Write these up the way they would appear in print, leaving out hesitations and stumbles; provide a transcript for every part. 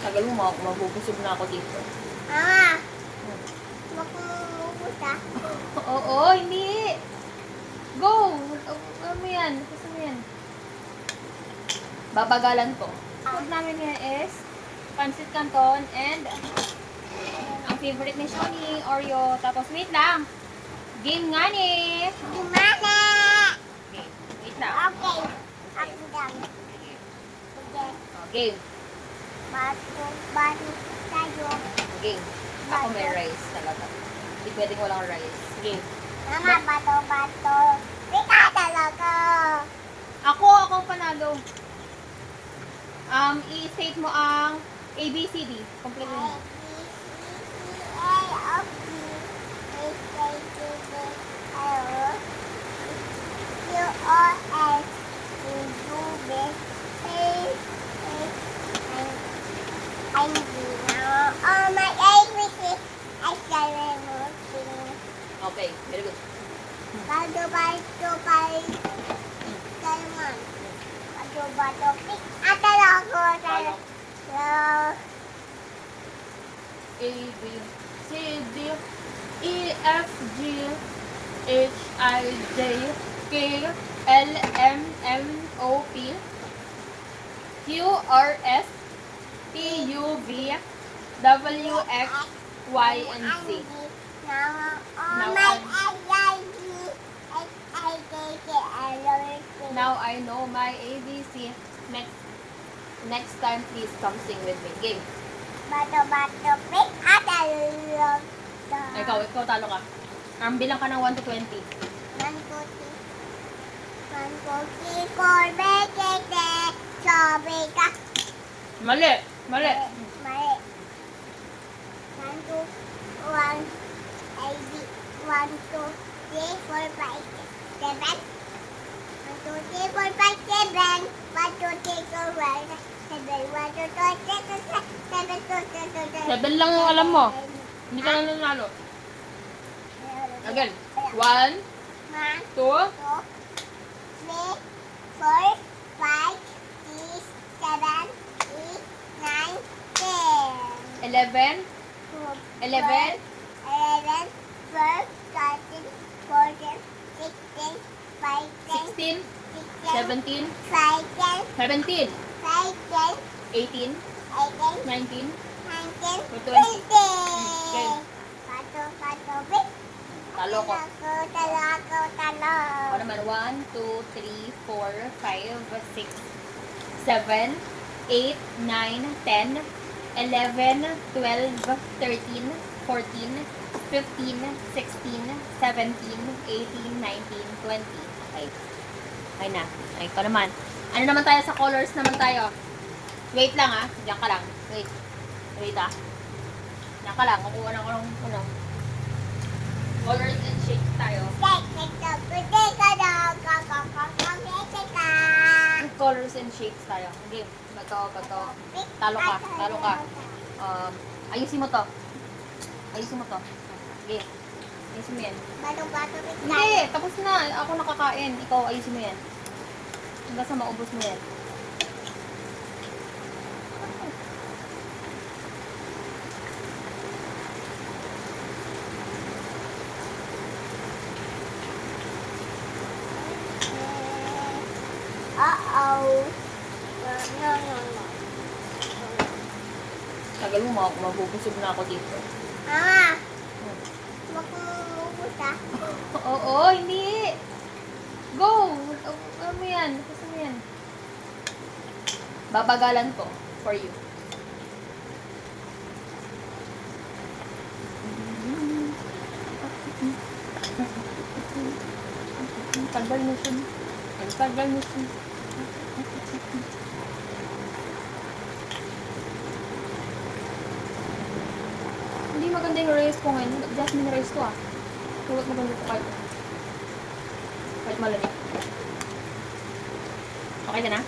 Tagal mo, mabubusog na ako dito. Mama, makumubos ah. Oo, hindi. Go! Ano mo yan? Gusto mo yan? Babagalan ko. Food namin ngayon is pancit canton and ang favorite ni Shoni, Oreo. Tapos wait lang. Game nga ni. Gimana? Game. Wait lang. Okay. Ako lang. Okay. Oh, game. Bato tayo. Game. Ako may rice talaga. Hindi pwedeng walang rice. Game. Mama, bato. Pika talaga. Ako ang panalo. I-state mo ang ABCD. Complete mo. Okay, very good. A, B, C, D, E, F, G, H, I, J, K, L, M, N, O, P, Q, R, S, T, U, V, W, X, Y, and Z. Now I know my ABC. Next time, please come sing with me. Game. Ikaw talo ka. Bilang ka ng 1 to 20. Mali. Mali. Mali. 1, 2, 1, 1, 2, 3, 4, 5, 7. 1, 2, 3, 4, 5, 7. 1, 2, 3, 4, 5, 7. 1, 2, 3, 4, 7. 7 lang yung alam mo. Hindi ka na nanalo. Again. 1, 2, 2, 3, 4, 5, 6, 7, 8, 9, 10. 11, 11, 11, 12, 13, 14, 16, 15, 16, 17, 17, 17, 18, 18, 19, 19, 20. 20. Okay. Pato, Talo ko. Talo. Ako naman, 1, 2, 3, 4, 5, 6, 7, 8, 9, 10, 11, 12, 13, 14, 15, 16, 17, 18, 19, 20. Okay. Okay na. Okay, ito naman. Ano naman tayo sa colors naman tayo? Wait lang ah. Diyan ka lang. Wait. Wait ah. Diyan ka lang. Kukuha na ko ng ano. Colors and shapes tayo. Colors and shapes tayo. Game. Bato. Talo ka. Ayusin mo to. Game. Ayusin mo yan. Hindi, tapos na. Ako nakakain. Ikaw, ayusin mo yan. Hanggang sa maubos mo yan. Tagal mo, mabubusog na ako dito. Mama, makumubos ah. Oo, hindi. Go! Ano mo yan? Gusto mo yan? Babagalan ko for you. Tagal mo siya. Tagal mo siya. Hindi maganda yung rice ko ngayon. Jasmine rice to ah. Tulad maganda ko kahit malamig. Okay ka na?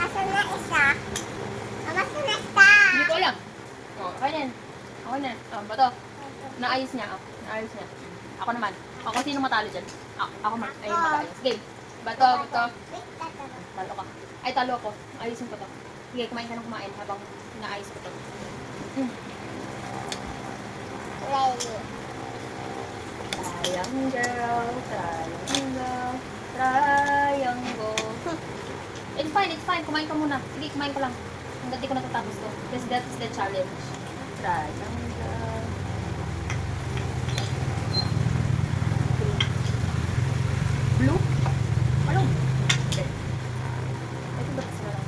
Asan na isa? Mama, saan na isa? Hindi ko alam. Okay na. Okay na. Bato. Naayos niya. Naayos niya. Ako naman. Ako sino matalo dyan? Ako ayun matalo. Game. Bato, bato. Wait, tata. Talo ka. Ay, talo ko. Ayusin ko to. Sige, kumain ka ng kumain habang inaayos ko to. Ready. Triangle, triangle, triangle. It's fine. Kumain ka muna. Sige, kumain ka lang. Hanggang di ko natatapos to. Because that is the challenge. Triangle. Blue? Anong? Okay. Ito ba sa lang?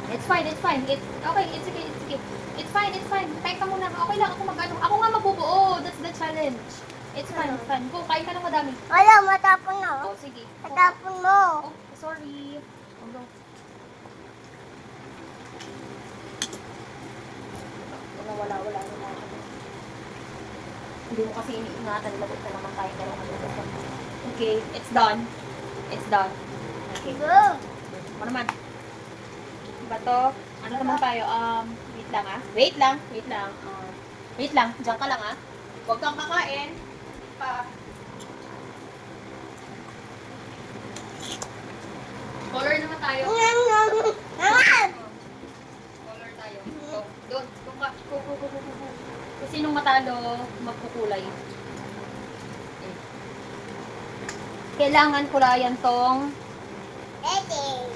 It's fine. Okay, it's okay. It's fine. Kain ka muna. Okay lang, ako mag-ano. Ako nga magbubuo. That's the challenge. It's fine. Go, kain ka ng madami. Wala, matapon na. Oh, sige. Matapon mo. Oh, sorry. Oh, go. Wala. Hindi mo kasi iniingatan. Labot na naman tayo. Pero ano. Okay, it's done. Okay. Go. Ano naman? Bato. Ano naman tayo? Wait lang ah. Wait lang. Diyan ka lang ah. Huwag kang kakain. Color naman tayo. Color tayo. Doon ka. Go. Kung sinong matalo, magkukulay. Kailangan kulayan tong Ready.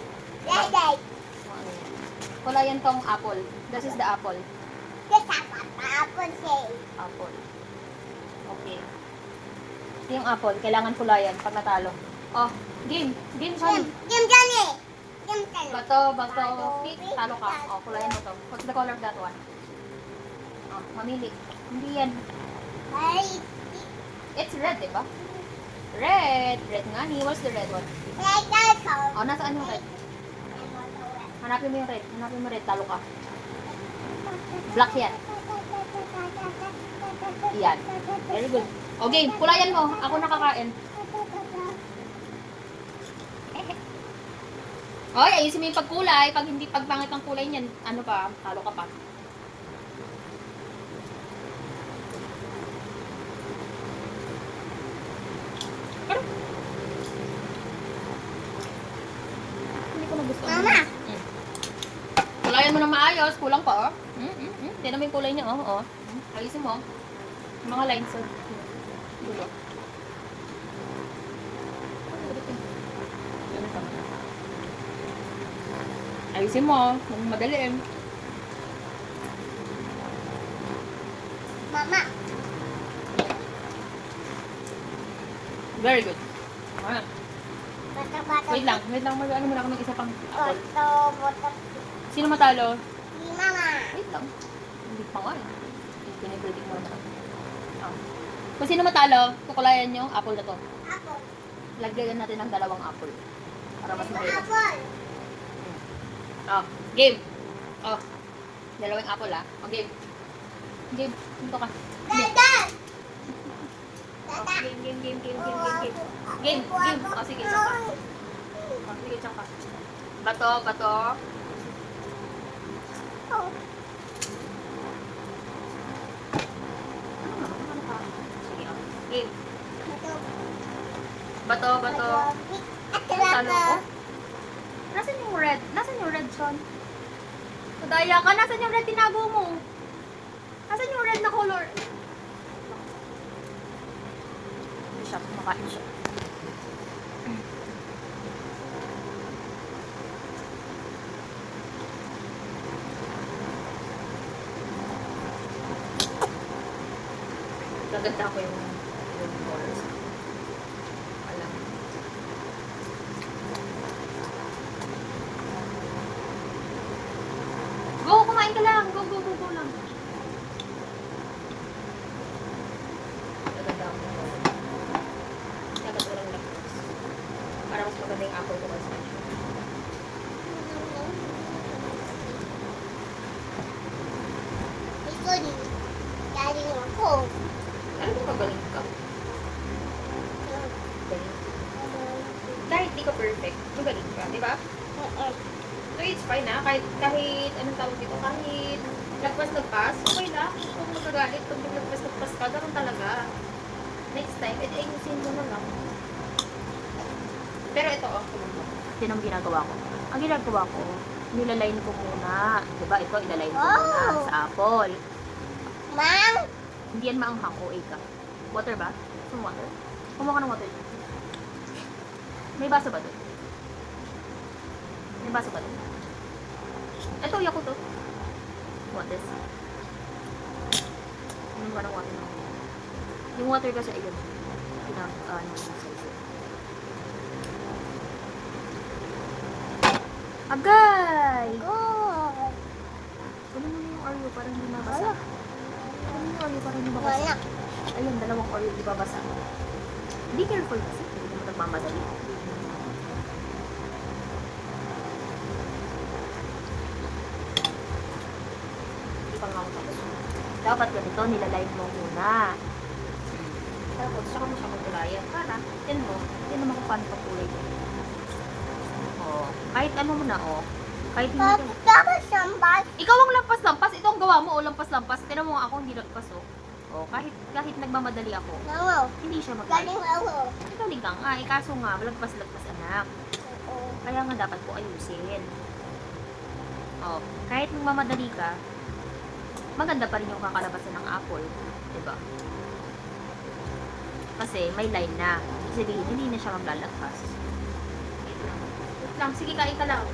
kulayan tong apple. This is the apple. Tapon siya. Apple. Okay. Ito yung apple. Kailangan kulayan pag natalo. Oh, game. Sorry. Game Johnny. Bato. Pick. Talo ka. Oh, kulayan mo to. What's the color of that one? Oh, mamili. Hindi yan. It's red, diba? Red nga ni. What's the red one? Oh, nasaan yung red? Hanapin mo yung red. Talo ka. Black yan. Yan. Very good. Okay, kulayan mo. Ako nakakain. Oy, ayusin mo yung pagkulay. Pag hindi pagpangit ang kulay niyan, ano pa, talo ka pa. Ano? Hindi ko na gusto. Mama. Kulayan mo na maayos. Kulang pa, oh. Tignan mo yung kulay niya, oh. Ayusin mo. Yung mga lines, oh. Dulo. Ayusin mo. Huwag madali, eh. Mama. Very good. Ah. Bata. Wait lang. Ano muna ako ng isa pang apple. Boto. Sino matalo? Si Mama. Wait lang. Hindi pa nga, eh. Pinipredict mo naman. Ah. Kung sino matalo, kukulayan nyo, apple na to. Apple. Lagyan natin ng dalawang apple. Para mas mahirap. Apple. Oh, game. Oh. Dalawang apple, ah. Oh, game. Game. Dito ka. Dada. Oh, game. Game. Oh, sige, tsaka. Oh, sige, tsaka. Bato. Oh. Sige, oh. Game. Bato. Bato. Talo ko. Nasaan yung red, Sean? Madaya ka. Nasaan yung red? Tinago mo. Nasaan yung red na color? Hindi siya. Kumakain siya. Gaganda ko yung colors. Alam. Go, kumain ka lang. Go lang. Gaganda ko yung colors. Gaganda ko lang lang. Para mas maganda yung apple ko kasi. Ito din. Galing ako. Ano kung magaling ka? Galing. Kahit di ka perfect, magaling ka, di ba? So it's fine na. Kahit anong tawag dito, kahit Lagpas-lagpas? Okay lang. Kung magagalit, pag lagpas-lagpas ka, ganun talaga. Next time, edi ayusin mo na lang. Pero ito, oh. Yan ang ginagawa ko. Ang ginagawa ko, nilaline ko muna. Diba? Ito, ilaline ko muna Oh. sa apple. Mang! Hindi yan maanghang o ka. Water ba? Some water? Kumuha ka ng water. May baso ba doon? May baso ba doon? Ito, Yakult to. What this? Ano ba ng water na? Yung water kasi, ayun. Agay! Good. Kunin mo yung Oreo para hindi mabasa. Kunin mo yung Oreo para hindi mabasa. Wala. Ayun, dalawang Oreo di babasa. Be careful kasi. Hindi mo nagmamadali. Hindi pa nga ako tapos. Dapat ganito, nilaline mo muna. Tapos, saka mo siya magulayan. Para, yan mo. Yan naman kung paano pagkulay mo. Oh, kahit ano mo na, oh. Kahit hindi ka... Tapos sambal. Ikaw ang lampas-lampas. Ito ang gawa mo, oh, lampas-lampas. Tinan mo nga ako, hindi lagpas, oh. Oh, kahit nagmamadali ako, Nangaw. hindi siya magaling. Galing ako. Galing ka nga, eh, kaso nga, malagpas-lagpas anak. Oo. Kaya nga dapat po ayusin. Oh, kahit nagmamadali ka, maganda pa rin yung kakalabasan ng apple. Diba? Kasi may line na. Ibig sabihin, hindi na siya maglalagpas. Wait lang. Wait lang, sige, kain ka lang.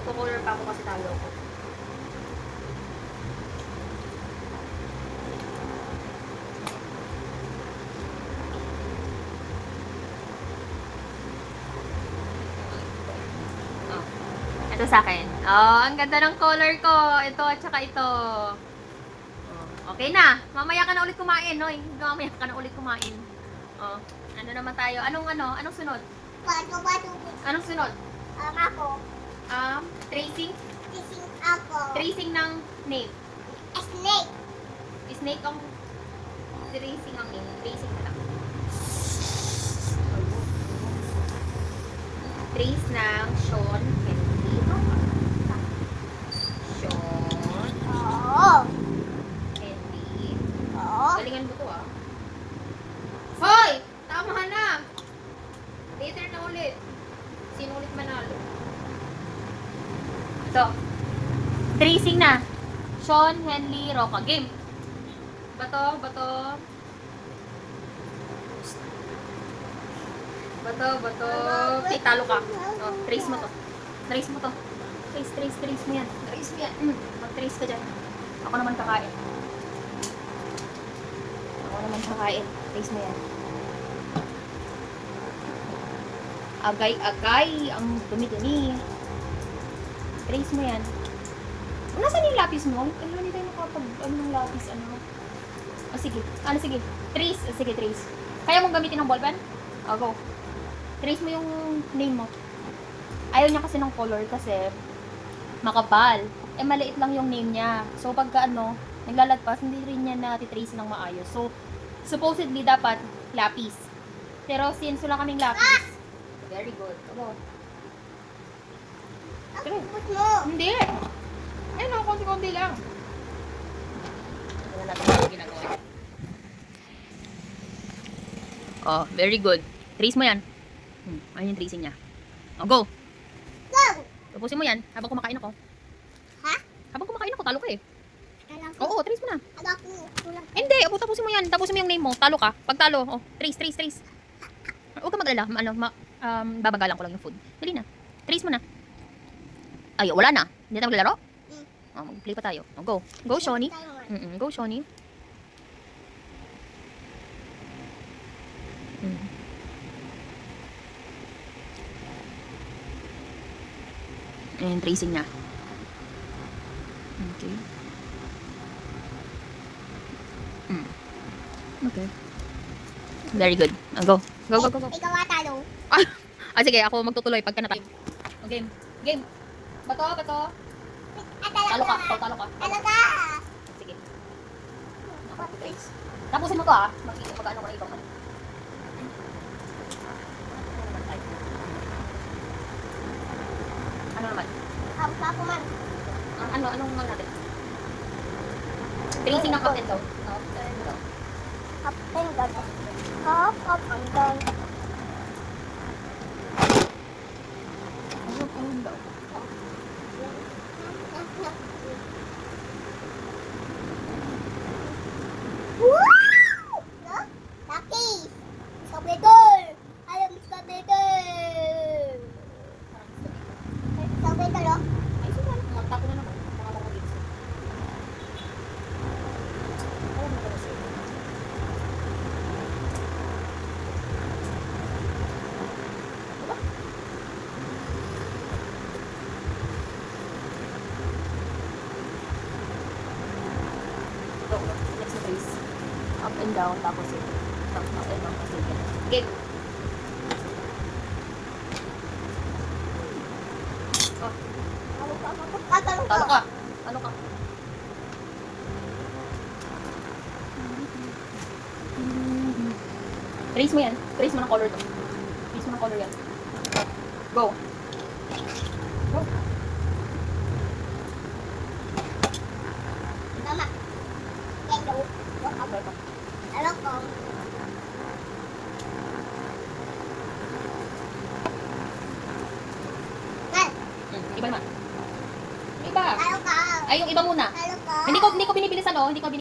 Kukulor pa ako kasi tayo ako. Oh. Ito sa akin. Oh, ang ganda ng color ko. Ito at saka ito. Oh, okay na. Mamaya ka na ulit kumain, no? Mamaya ka na ulit kumain. Oh, ano naman tayo? Anong sunod? Pato. Anong sunod? Ako. Tracing? Sising ako. Tracing ng name. Snake. Snake ang tracing ang name. Tracing na lang. Trace ng Sean Henry. Sean Oo. Henry. Oo. Galingan mo to, ah. Hoy! Tama na! Later na ulit. Sino ulit manalo? Ito. Tracing na. Sean Henley Roca. Game. Bato. Talo ka. Oh, trace mo to. Trace mo to. Trace mo yan. Mag-trace ka dyan. Ako naman kakain. Trace mo yan. Agay. Ang dumi-dumi. Trace mo yan. Nasaan yung lapis mo? Hindi tayo nakapag, ng lapis, sige. Trace. Sige, trace. Kaya mong gamitin ng ballpen? Go. Trace mo yung name mo. Ayaw niya kasi ng color kasi makapal. Maliit lang yung name niya. So, pagka naglalagpas, hindi rin niya natitrace ng maayos. So, supposedly, dapat lapis. Pero since wala kaming lapis, very good. Go. Tapos mo. Hindi. Ayun, konti-konti lang. Wala natin yung ginagawa. Oh, very good. Trace mo yan. Ayun yung tracing niya. Go. Go. Tapusin mo yan habang kumakain ako. Ha? Habang kumakain ako, talo ka eh. Alam ko. Oo, trace mo na. Ako. Tulak. Hindi, tapusin mo yan. Tapusin mo yung name mo. Talo ka. Pag talo, trace. Huwag ka mag-alala. Babagalan ko lang yung food. Dali na. Trace mo na. Ay, wala na. Hindi na maglalaro? Mag-play pa tayo. Go. Go, Shawnee. Go, Shawnee. And tracing niya. Okay. Okay. Very good. Go. Go. Ikaw atalo. Sige, ako magtutuloy pagka natalo. Game. Bato. Talo ka. Talaga. Sige. Trace. Tapusin mo to, ah. Mag-ano ko na ibang ano. Ano naman? Ako man. Anong natin? Tracing ng up and down. Up and down. Up and down. Up and down. Up and down. Wow! No? Lucky! Skabeter! Alam, skabeter! Skabeter, oh. Ay, suman. Magtapo na naman. Baka makagits. Alam mo ba kasi? Diba? Ito, next na trace. Up and down, tapos ito. Up and down, kasi ito. Okay. Oh, Tatanong talo ko. ka. Ano ka? Trace mo yan. Trace mo ng color to. Trace mo ng color yan. Go. Go. Tama. Hello. Go. Go. Hello ko. Mal, Iba naman. Iba. hello ka. Ay, yung iba muna. Hello ka. Hindi ko binibilisan, oh. Hindi ko